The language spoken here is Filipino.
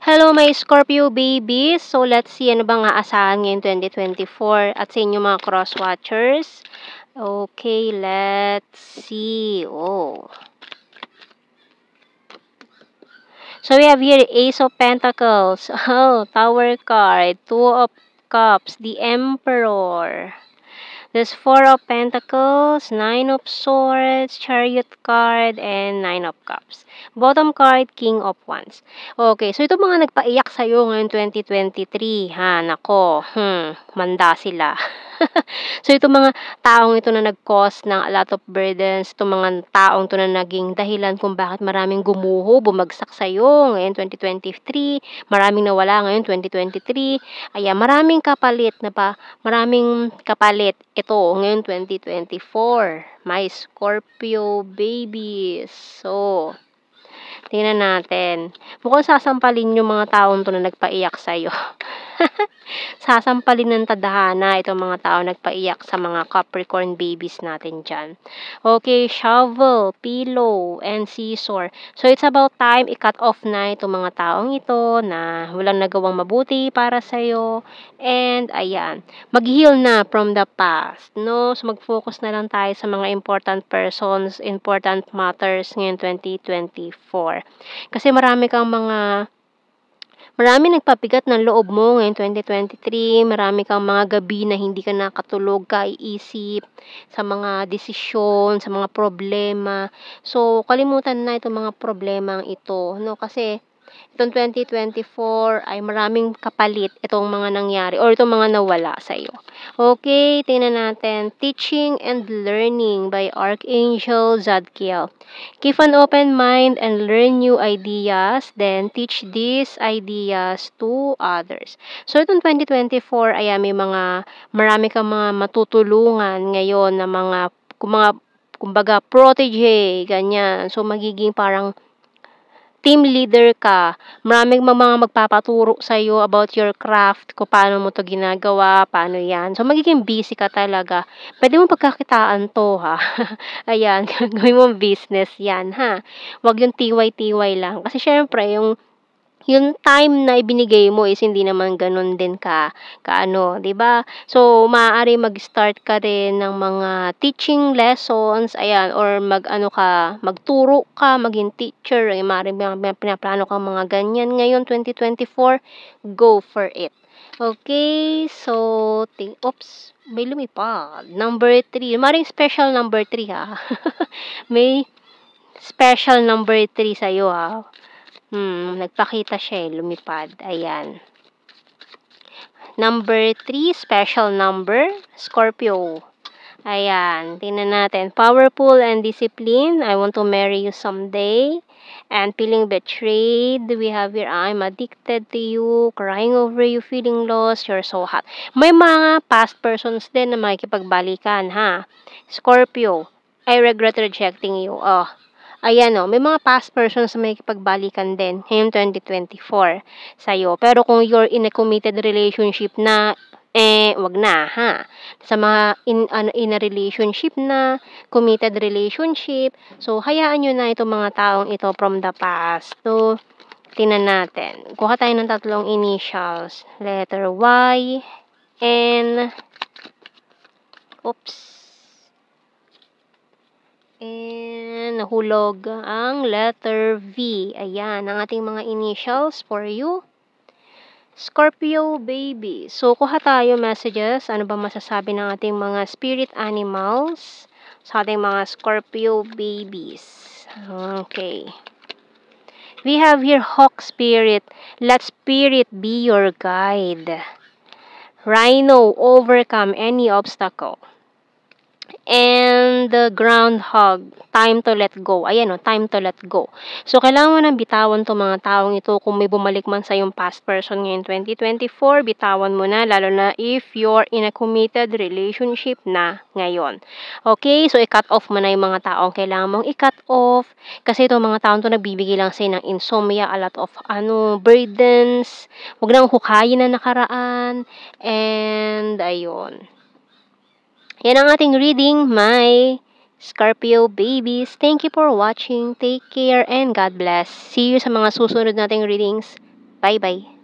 Hello my Scorpio babies! So let's see ano bang aasahan ngayong 2024 at sa inyo mga cross watchers. Okay, let's see. So we have here Ace of Pentacles, Tower card, Two of Cups, the Emperor. There's Four of Pentacles, Nine of Swords, Chariot card, and Nine of Cups. Bottom card, King of Wands. Okay, so ito mga nagpaiyak sa'yo ngayon 2023, ha? Nako, manda sila. So ito mga taong ito na nag-cause ng a lot of burdens, itong mga taong ito na naging dahilan kung bakit maraming gumuho, bumagsak sa'yo ngayon 2023, maraming nawala ngayon 2023, maraming kapalit ito ngayon 2024, my Scorpio babies. So, tingnan natin. Mukhang sasampalin yung mga taong to na nagpaiyak sa'yo. Sasampalin ng tadhana itong mga tao nagpaiyak sa mga Capricorn babies natin dyan. Okay, shovel, pillow, and scissor. So, it's about time i-cut off na itong mga taong ito na walang nagawang mabuti para sa'yo. And, ayan, mag-heal na from the past, no? So, mag-focus na lang tayo sa mga important persons, important matters ngayon 2024. Kasi marami nagpabigat ng loob mo ngayon 2023, marami kang mga gabi na hindi ka nakatulog, kaiisip sa mga desisyon, sa mga problema. So, kalimutan na itong mga problemang ito, no? Kasi itong 2024 ay maraming kapalit itong mga nangyari or itong mga nawala sa iyo. Okay, tingnan natin. Teaching and Learning by Archangel Zadkiel. Keep an open mind and learn new ideas, then teach these ideas to others. So, itong 2024 ay marami kang mga matutulungan ngayon na kumbaga protege, ganyan. So, magiging parang team leader ka, maraming mga magpapaturo sa iyo about your craft, kung paano mo to ginagawa, paano yan. So, magiging busy ka talaga. Pwede mo pagkakitaan to, ha? Ayan, gawin mo business yan, ha? Huwag yung tiwai-tiwai lang. Kasi, syempre, yung time na ibinigay mo is hindi naman ganun din kaano, 'di ba? So, maaari mag-start ka rin ng mga teaching lessons, ayan, or magturo ka, maging teacher, maaari may pinaplano kang mga ganyan ngayon 2024, go for it. Okay, so may lumipad. Number 3, maring special number 3 ha. May special number 3 sa'yo ha. Nagpakita siya lumipad. Ayan. Number 3, special number, Scorpio. Ayan, tingnan natin. Powerful and disciplined. I want to marry you someday. And feeling betrayed. We have here, I'm addicted to you. Crying over you, feeling lost. You're so hot. May mga past persons din na makikipagbalikan, ha? Scorpio, I regret rejecting you. Ayan may mga past persons na may kipagbalikan din ngayong 2024 sa'yo. Pero kung you're in a committed relationship na, wag na, ha? Sa mga in a relationship na, committed relationship, so, hayaan nyo na itong mga taong ito from the past. So, tingnan natin. Kuha tayo ng tatlong initials. Letter Y, N, and nahulog ang letter V. Ayan, ang ating mga initials for you. Scorpio baby. So, kuha tayo messages. Ano ba masasabi ng ating mga spirit animals sa ating mga Scorpio babies? Okay. We have here Hawk Spirit. Let Spirit be your guide. Rhino, overcome any obstacle. And the groundhog, time to let go. Ayan time to let go. So, kailangan mo nang bitawan to mga taong ito. Kung may bumalik man sa yung past person ngayon 2024, bitawan mo na, lalo na if you're in a committed relationship na ngayon. Okay, so i-cut off mo na yung mga taong kailangan mong i-cut off. Kasi itong mga taong to nagbibigay lang sa'yo ng insomnia, a lot of burdens. Huwag nang hukayin na nakaraan. And, ayun. Yan ang ating reading, my Scorpio babies. Thank you for watching. Take care and God bless. See you sa mga susunod nating readings. Bye-bye.